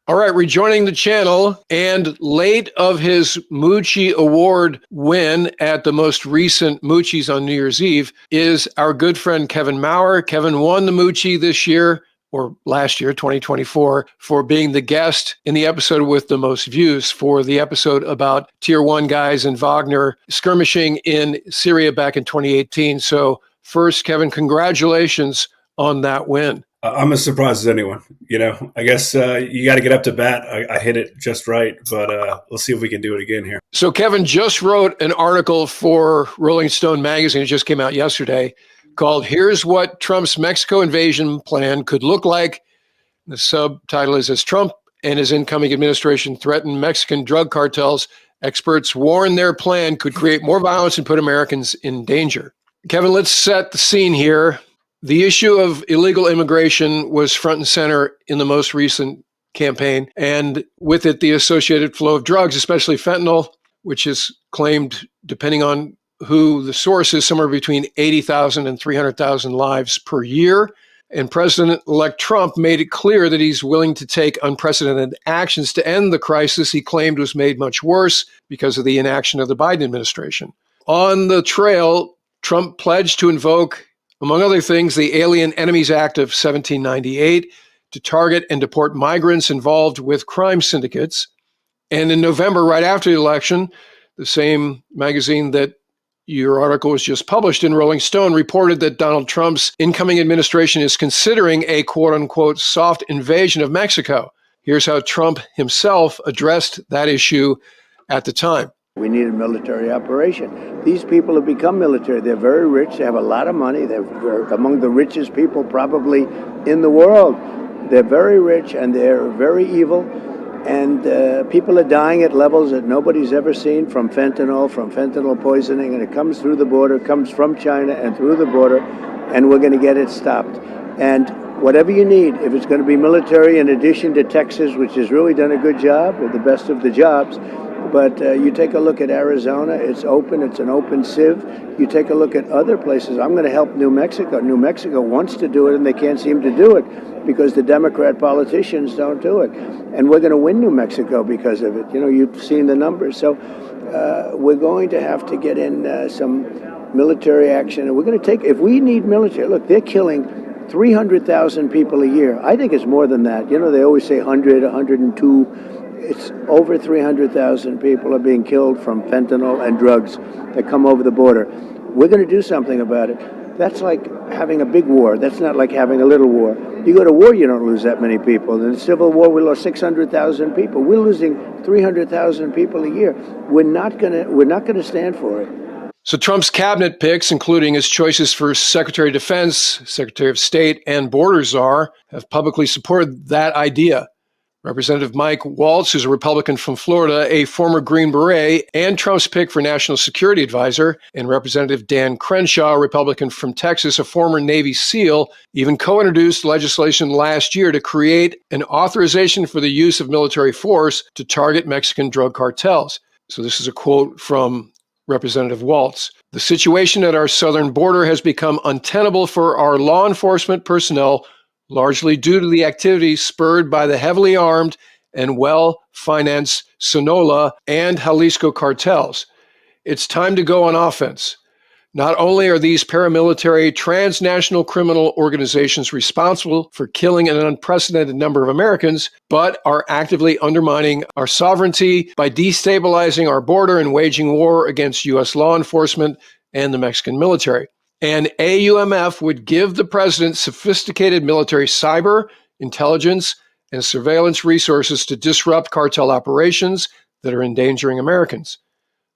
All right, rejoining the channel and late of his Moochie Award win at the most recent Moochies on New Year's Eve is our good friend Kevin Maurer. Kevin won the Moochie this year, or last year, 2024, for being the guest in the episode with the most views for the episode about Tier 1 guys in Wagner skirmishing in Syria back in 2018. So first, Kevin, congratulations on that win. I'm as surprised as anyone. I guess you got to get up to bat. I hit it just right, but let's see if we can do it again here. So Kevin just wrote an article for Rolling Stone magazine. It just came out yesterday called "Here's What Trump's Mexico Invasion Plan Could Look Like." The subtitle is "As Trump and his incoming administration threaten Mexican drug cartels, experts warn their plan could create more violence and put Americans in danger." Kevin, let's set the scene here. The issue of illegal immigration was front and center in the most recent campaign, and with it, the associated flow of drugs, especially fentanyl, which is claimed, depending on who the source is, somewhere between 80,000 and 300,000 lives per year. And President-elect Trump made it clear that he's willing to take unprecedented actions to end the crisis he claimed was made much worse because of the inaction of the Biden administration. On the trail, Trump pledged to invoke, among other things, the Alien Enemies Act of 1798 to target and deport migrants involved with crime syndicates. And in November, right after the election, the same magazine that your article was just published in, Rolling Stone, reported that Donald Trump's incoming administration is considering a quote-unquote soft invasion of Mexico. Here's how Trump himself addressed that issue at the time. We need a military operation. These people have become military. They're very rich. They have a lot of money. They're among the richest people probably in the world. They're very rich and they're very evil. And people are dying at levels that nobody's ever seen from fentanyl poisoning. And it comes through the border, comes from China and through the border. And we're going to get it stopped. And whatever you need, if it's going to be military in addition to Texas, which has really done a good job, with the best of the jobs. But you take a look at Arizona, it's open, it's an open sieve. You take a look at other places. I'm going to help New Mexico. New Mexico wants to do it, and they can't seem to do it because the Democrat politicians don't do it. And we're going to win New Mexico because of it. You've seen the numbers. So we're going to have to get in some military action. And we're going to take, if we need military, look, they're killing 300,000 people a year. I think it's more than that. They always say 100, 102. It's over 300,000 people are being killed from fentanyl and drugs that come over the border. We're going to do something about it. That's like having a big war. That's not like having a little war. You go to war, you don't lose that many people. In the Civil War, we lost 600,000 people. We're losing 300,000 people a year. We're not going to stand for it. So Trump's cabinet picks, including his choices for Secretary of Defense, Secretary of State, and Border Czar, have publicly supported that idea. Representative Mike Waltz, who's a Republican from Florida, a former Green Beret, and Trump's pick for National Security Advisor, and Representative Dan Crenshaw, a Republican from Texas, a former Navy SEAL, even co-introduced legislation last year to create an authorization for the use of military force to target Mexican drug cartels. So this is a quote from Representative Waltz. "The situation at our southern border has become untenable for our law enforcement personnel, largely due to the activities spurred by the heavily armed and well-financed Sinaloa and Jalisco cartels. It's time to go on offense. Not only are these paramilitary transnational criminal organizations responsible for killing an unprecedented number of Americans, but are actively undermining our sovereignty by destabilizing our border and waging war against U.S. law enforcement and the Mexican military. And AUMF would give the president sophisticated military cyber, intelligence, and surveillance resources to disrupt cartel operations that are endangering Americans.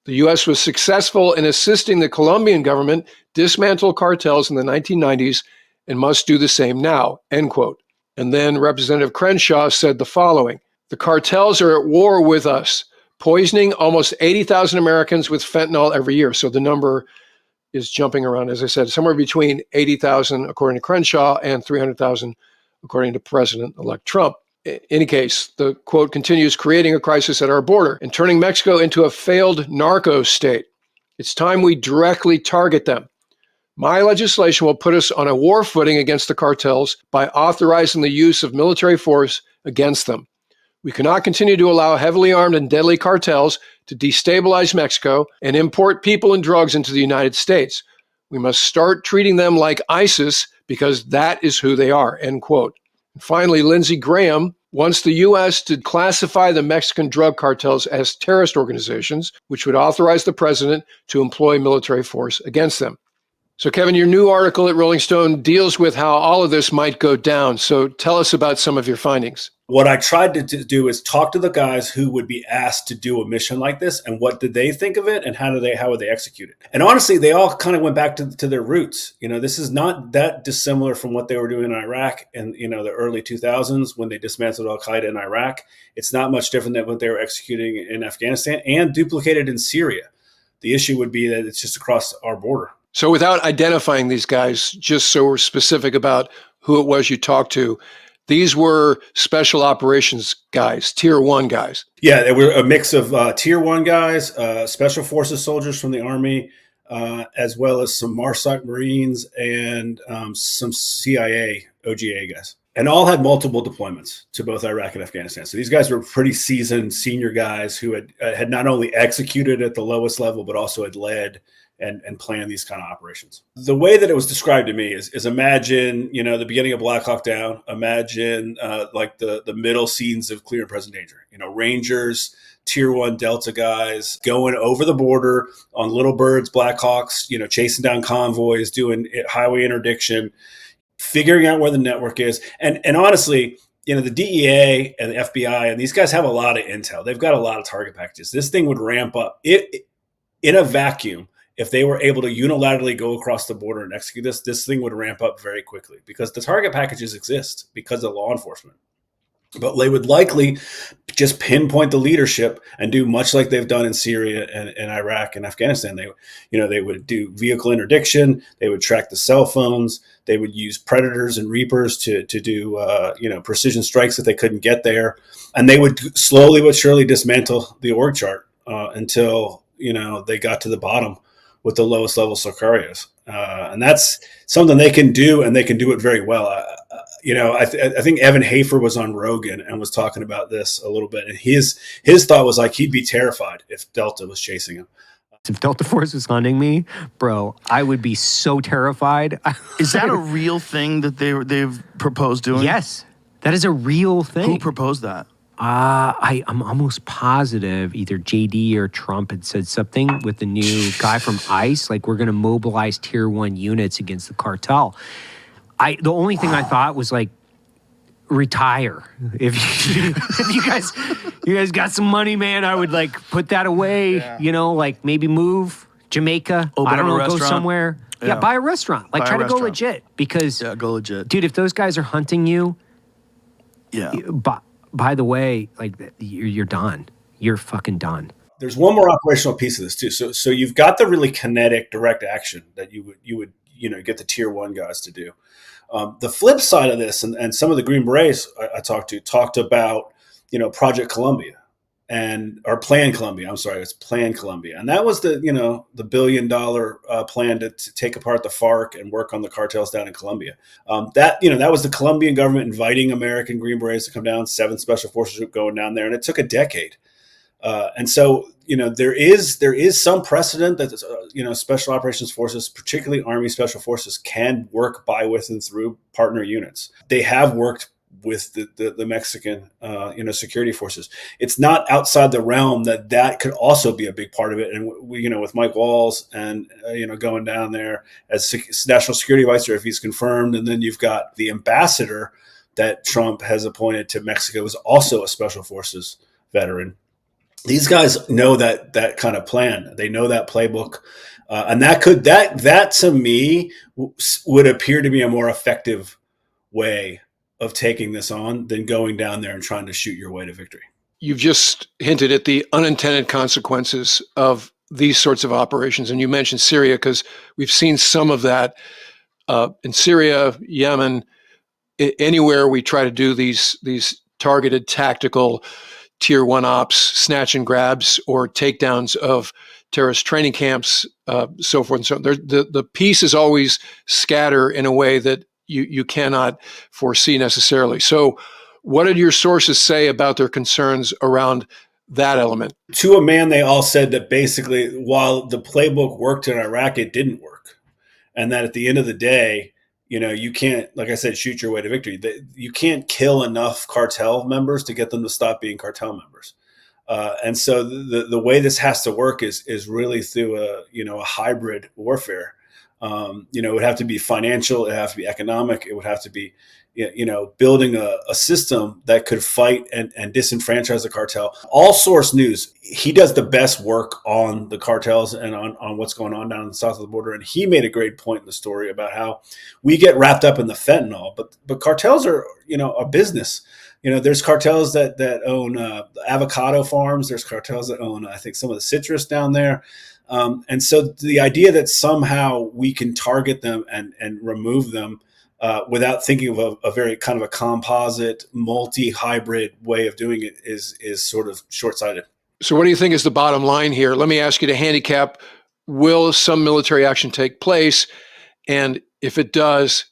The U.S. was successful in assisting the Colombian government dismantle cartels in the 1990s and must do the same now," end quote. And then Representative Crenshaw said the following: "The cartels are at war with us, poisoning almost 80,000 Americans with fentanyl every year." So the number is jumping around, as I said, somewhere between 80,000, according to Crenshaw, and 300,000, according to President-elect Trump. In any case, the quote continues, "creating a crisis at our border and turning Mexico into a failed narco state. It's time we directly target them. My legislation will put us on a war footing against the cartels by authorizing the use of military force against them. We cannot continue to allow heavily armed and deadly cartels to destabilize Mexico and import people and drugs into the United States. We must start treating them like ISIS because that is who they are, end quote. And finally, Lindsey Graham wants the U.S. to classify the Mexican drug cartels as terrorist organizations, which would authorize the president to employ military force against them. So, Kevin, your new article at Rolling Stone deals with how all of this might go down. So tell us about some of your findings. What I tried to do is talk to the guys who would be asked to do a mission like this and what did they think of it and how would they execute it. And honestly, they all kind of went back to their roots. This is not that dissimilar from what they were doing in Iraq in the early 2000s when they dismantled Al-Qaeda in Iraq. It's not much different than what they were executing in Afghanistan and duplicated in Syria. The issue would be that it's just across our border. So without identifying these guys, just so we're specific about who it was you talked to, these were special operations guys, tier 1 guys. Yeah, they were a mix of tier 1 guys, special forces soldiers from the Army, as well as some MARSOC Marines and some CIA OGA guys. And all had multiple deployments to both Iraq and Afghanistan. So these guys were pretty seasoned senior guys who had not only executed at the lowest level, but also had led and plan these kind of operations. The way that it was described to me is imagine, the beginning of Black Hawk Down, imagine like the middle scenes of Clear and Present Danger, Rangers, tier 1 Delta guys going over the border on little birds, Black Hawks, chasing down convoys, doing highway interdiction, figuring out where the network is. And honestly, the DEA and the FBI and these guys have a lot of intel. They've got a lot of target packages. This thing would ramp up in a vacuum. If they were able to unilaterally go across the border and execute this thing would ramp up very quickly because the target packages exist because of law enforcement. But they would likely just pinpoint the leadership and do much like they've done in Syria and Iraq and Afghanistan. They would do vehicle interdiction. They would track the cell phones. They would use predators and reapers to do precision strikes if they couldn't get there. And they would slowly but surely dismantle the org chart until they got to the bottom with the lowest level Sicarios. And that's something they can do, and they can do it very well. I think Evan Hafer was on Rogan and was talking about this a little bit. And his thought was like, he'd be terrified if Delta was chasing him. If Delta Force was hunting me, bro, I would be so terrified. Is that a real thing that they've proposed doing? Yes, that is a real thing. Who proposed that? I'm almost positive either JD or Trump had said something with the new guy from ICE, like we're going to mobilize tier 1 units against the cartel. The only thing I thought was like, retire. If you guys got some money, man, I would like put that away, like maybe move Jamaica. Open I don't up a know, restaurant. go somewhere. Yeah, buy a restaurant. Like Buy try a to restaurant. go legit because Go legit. dude, if those guys are hunting you, Yeah. by the way, like you're done. You're fucking done. There's one more operational piece of this too. So you've got the really kinetic direct action that you would get the tier 1 guys to do. The flip side of this, and some of the Green Berets I talked about, Project Colombia or Plan Colombia. I'm sorry, it's Plan Colombia, and that was the $1 billion plan to take apart the FARC and work on the cartels down in Colombia. That was the Colombian government inviting American Green Berets to come down. 7 special forces going down there, and it took a decade. And so, there is some precedent that, special operations forces, particularly Army special forces, can work by, with, and through partner units. They have worked with the Mexican, security forces. It's not outside the realm that could also be a big part of it. And we, with Mike Walls and, going down there as national security advisor, if he's confirmed, and then you've got the ambassador that Trump has appointed to Mexico is also a special forces veteran. These guys know that kind of plan. They know that playbook. And that to me would appear to be a more effective way of taking this on than going down there and trying to shoot your way to victory. You've just hinted at the unintended consequences of these sorts of operations. And you mentioned Syria because we've seen some of that in Syria, Yemen, anywhere we try to do these targeted tactical tier 1 ops, snatch and grabs, or takedowns of terrorist training camps, so forth and so on. The pieces always scatter in a way that you cannot foresee necessarily. So What did your sources say about their concerns around that element? To a man, they all said that basically, while the playbook worked in Iraq, it didn't work. And that at the end of the day, you can't, like I said, shoot your way to victory. You can't kill enough cartel members to get them to stop being cartel members. And so the way this has to work is really through a hybrid warfare. It would have to be financial, it would have to be economic, it would have to be building a system that could fight and disenfranchise the cartel. All Source News, he does the best work on the cartels and on what's going on down in the south of the border. And he made a great point in the story about how we get wrapped up in the fentanyl, but cartels are, a business. There's cartels that own avocado farms. There's cartels that own, I think, some of the citrus down there. And so the idea that somehow we can target them and remove them without thinking of a very kind of a composite, multi-hybrid way of doing it is sort of short-sighted. So what do you think is the bottom line here? Let me ask you to handicap, will some military action take place? And if it does,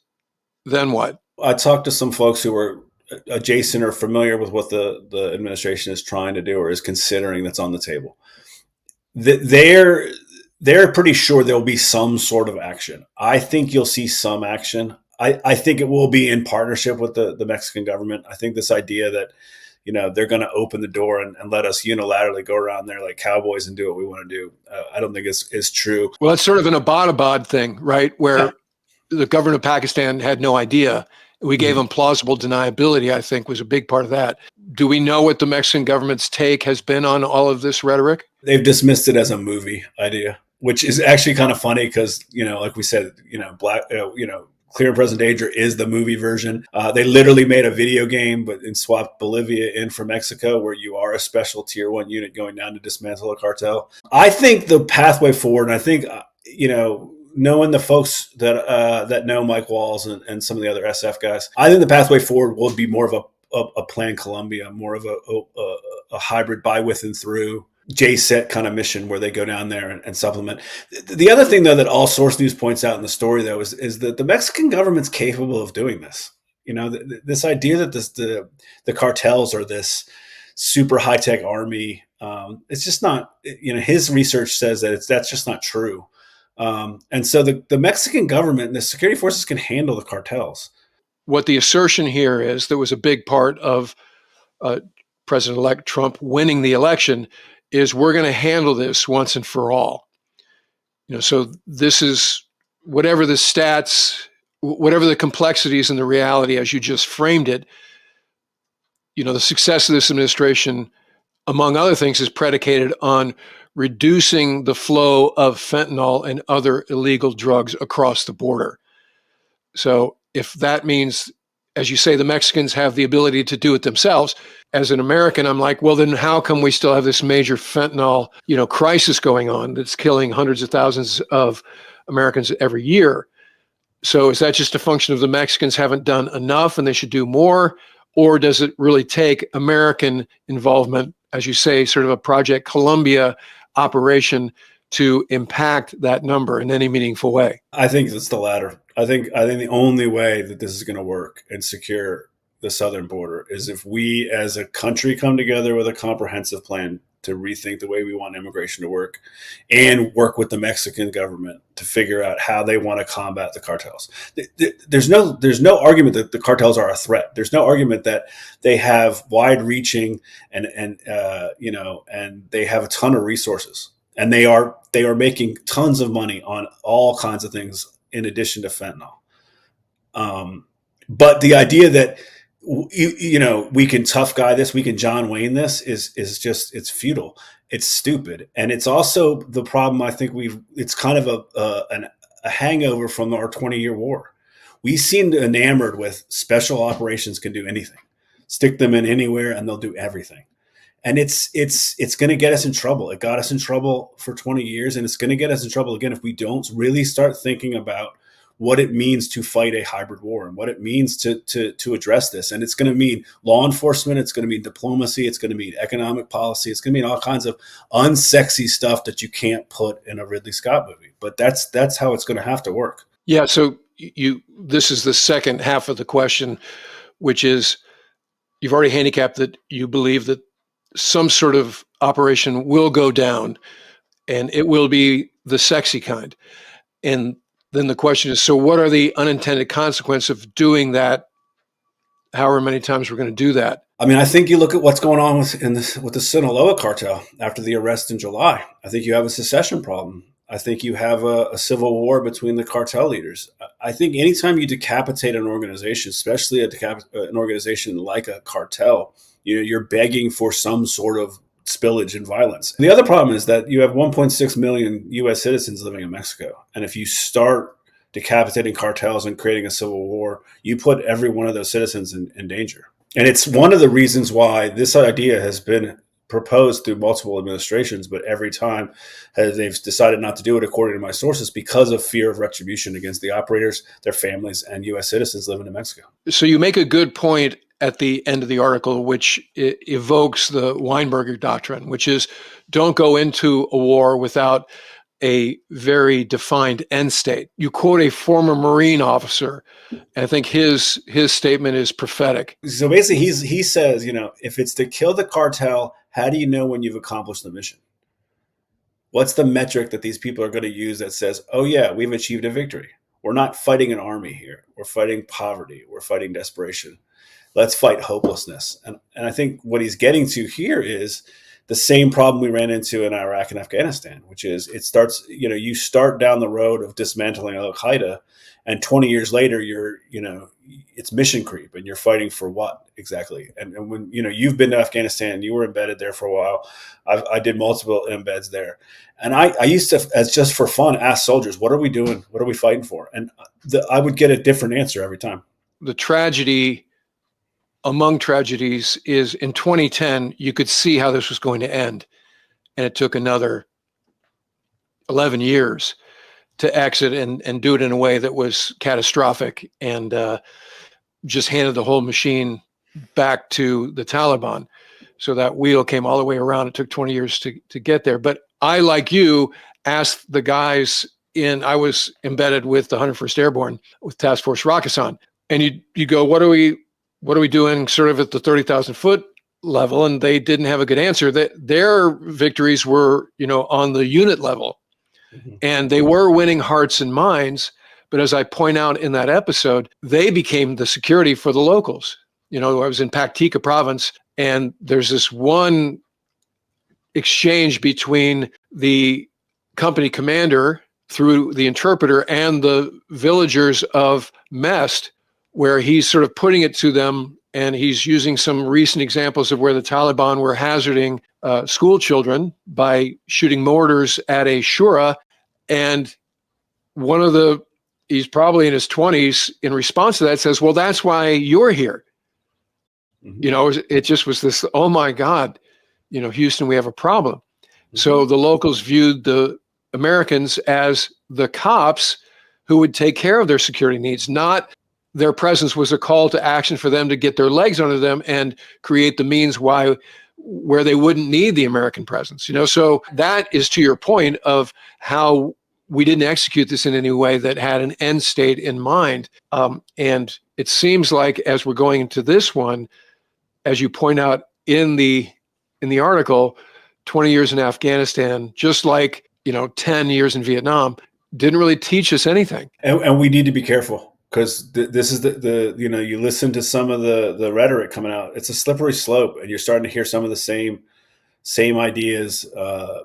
then what? I talked to some folks who were adjacent or familiar with what the administration is trying to do or is considering that's on the table. They're pretty sure there'll be some sort of action. I think you'll see some action. I think it will be in partnership with the Mexican government. I think this idea that, they're going to open the door and let us unilaterally go around there like cowboys and do what we want to do, I don't think is true. Well, it's sort of an Abbottabad thing, right? Where the government of Pakistan had no idea. We gave them plausible deniability, I think, was a big part of that. Do we know what the Mexican government's take has been on all of this rhetoric? They've dismissed it as a movie idea, which is actually kind of funny because, like we said, Clear and Present Danger is the movie version. They literally made a video game, but swapped Bolivia in for Mexico, where you are a special tier 1 unit going down to dismantle a cartel. I think the pathway forward, and I think, knowing the folks that know Mike Walls and some of the other SF guys, I think the pathway forward will be more of a Plan Colombia, more of a hybrid by, with, and through JSET kind of mission where they go down there and supplement. The other thing, though, that All Source News points out in the story, though, is that the Mexican government's capable of doing this. This idea that the cartels are this super high-tech army, it's just not, his research says that that's just not true. And so the Mexican government and the security forces can handle the cartels. What the assertion here is, that was a big part of President-elect Trump winning the election, is we're going to handle this once and for all. So this is whatever the stats, whatever the complexities and the reality as you just framed it, the success of this administration, among other things, is predicated on reducing the flow of fentanyl and other illegal drugs across the border. So if that means, as you say, the Mexicans have the ability to do it themselves, as an American, I'm like, well, then how come we still have this major fentanyl, crisis going on that's killing hundreds of thousands of Americans every year? So is that just a function of the Mexicans haven't done enough and they should do more? Or does it really take American involvement, as you say, sort of a Project Colombia operation to impact that number in any meaningful way? I think it's the latter. I think the only way that this is going to work and secure the southern border is if we as a country come together with a comprehensive plan to rethink the way we want immigration to work and work with the Mexican government to figure out how they want to combat the cartels. There's no argument that the cartels are a threat. There's no argument that they have wide reaching and they have a ton of resources, and they are making tons of money on all kinds of things in addition to fentanyl. But the idea that we can tough guy this, we can John Wayne this is just, it's futile. It's stupid. And it's also the problem. I think it's kind of a hangover from our 20-year war. We seem enamored with special operations can do anything, stick them in anywhere and they'll do everything. And it's going to get us in trouble. It got us in trouble for 20 years, and it's going to get us in trouble again if we don't really start thinking about what it means to fight a hybrid war and what it means to address this. And it's going to mean law enforcement. It's going to mean diplomacy. It's going to mean economic policy. It's going to mean all kinds of unsexy stuff that you can't put in a Ridley Scott movie. But that's how it's going to have to work. Yeah. So this is the second half of the question, which is, you've already handicapped that you believe that some sort of operation will go down, and it will be the sexy kind. And then the question is, so what are the unintended consequences of doing that? However many times we're going to do that. I mean, I think you look at what's going on with the Sinaloa cartel after the arrest in July. I think you have a secession problem. I think you have a civil war between the cartel leaders. I think anytime you decapitate an organization, especially an organization like a cartel, you're begging for some sort of spillage and violence. And the other problem is that you have 1.6 million U.S. citizens living in Mexico. And if you start decapitating cartels and creating a civil war, you put every one of those citizens in danger. And it's one of the reasons why this idea has been proposed through multiple administrations, but every time they've decided not to do it, according to my sources, because of fear of retribution against the operators, their families, and U.S. citizens living in Mexico. So you make a good point at the end of the article, which evokes the Weinberger doctrine, which is don't go into a war without a very defined end state. You quote a former Marine officer, and I think his statement is prophetic. So basically, he says, if it's to kill the cartel, how do you know when you've accomplished the mission? What's the metric that these people are going to use that says, oh yeah, we've achieved a victory? We're not fighting an army here. We're fighting poverty. We're fighting desperation. Let's fight hopelessness. And I think what he's getting to here is the same problem we ran into in Iraq and Afghanistan, which is you start down the road of dismantling Al-Qaeda, and 20 years later, it's mission creep, and you're fighting for what exactly? And when, you've been to Afghanistan, you were embedded there for a while. I did multiple embeds there. And I used to, as just for fun, ask soldiers, what are we doing? What are we fighting for? And I would get a different answer every time. The tragedy among tragedies is in 2010, you could see how this was going to end. And it took another 11 years to exit and do it in a way that was catastrophic and just handed the whole machine back to the Taliban. So that wheel came all the way around. It took 20 years to get there. But I, like you, asked the guys I was embedded with the 101st Airborne with Task Force Raksan. And you go, what are we doing sort of at the 30,000 foot level? And they didn't have a good answer. Their victories were, on the unit level. Mm-hmm. And they were winning hearts and minds. But as I point out in that episode, they became the security for the locals. I was in Paktika province, and there's this one exchange between the company commander through the interpreter and the villagers of Mest, where he's sort of putting it to them, and he's using some recent examples of where the Taliban were hazarding school children by shooting mortars at a shura. And he's probably in his 20s, in response to that, says, well, that's why you're here. Mm-hmm. It just was this, oh my God, Houston, we have a problem. Mm-hmm. So the locals viewed the Americans as the cops who would take care of their security needs, not their presence was a call to action for them to get their legs under them and create the means where they wouldn't need the American presence. So that is to your point of how we didn't execute this in any way that had an end state in mind. And it seems like as we're going into this one, as you point out in the article, 20 years in Afghanistan, just like 10 years in Vietnam, didn't really teach us anything. And we need to be careful. Because this is you listen to some of the rhetoric coming out. It's a slippery slope, and you're starting to hear some of the same ideas.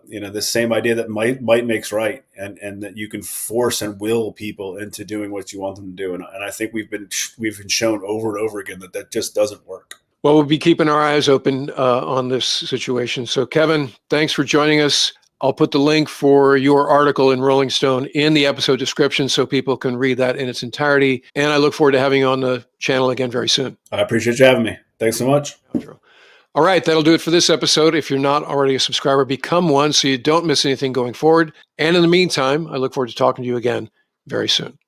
This same idea that might makes right, and that you can force and will people into doing what you want them to do. And I think we've been shown over and over again that just doesn't work. Well, we'll be keeping our eyes open on this situation. So, Kevin, thanks for joining us. I'll put the link for your article in Rolling Stone in the episode description so people can read that in its entirety. And I look forward to having you on the channel again very soon. I appreciate you having me. Thanks so much. All right, that'll do it for this episode. If you're not already a subscriber, become one so you don't miss anything going forward. And in the meantime, I look forward to talking to you again very soon.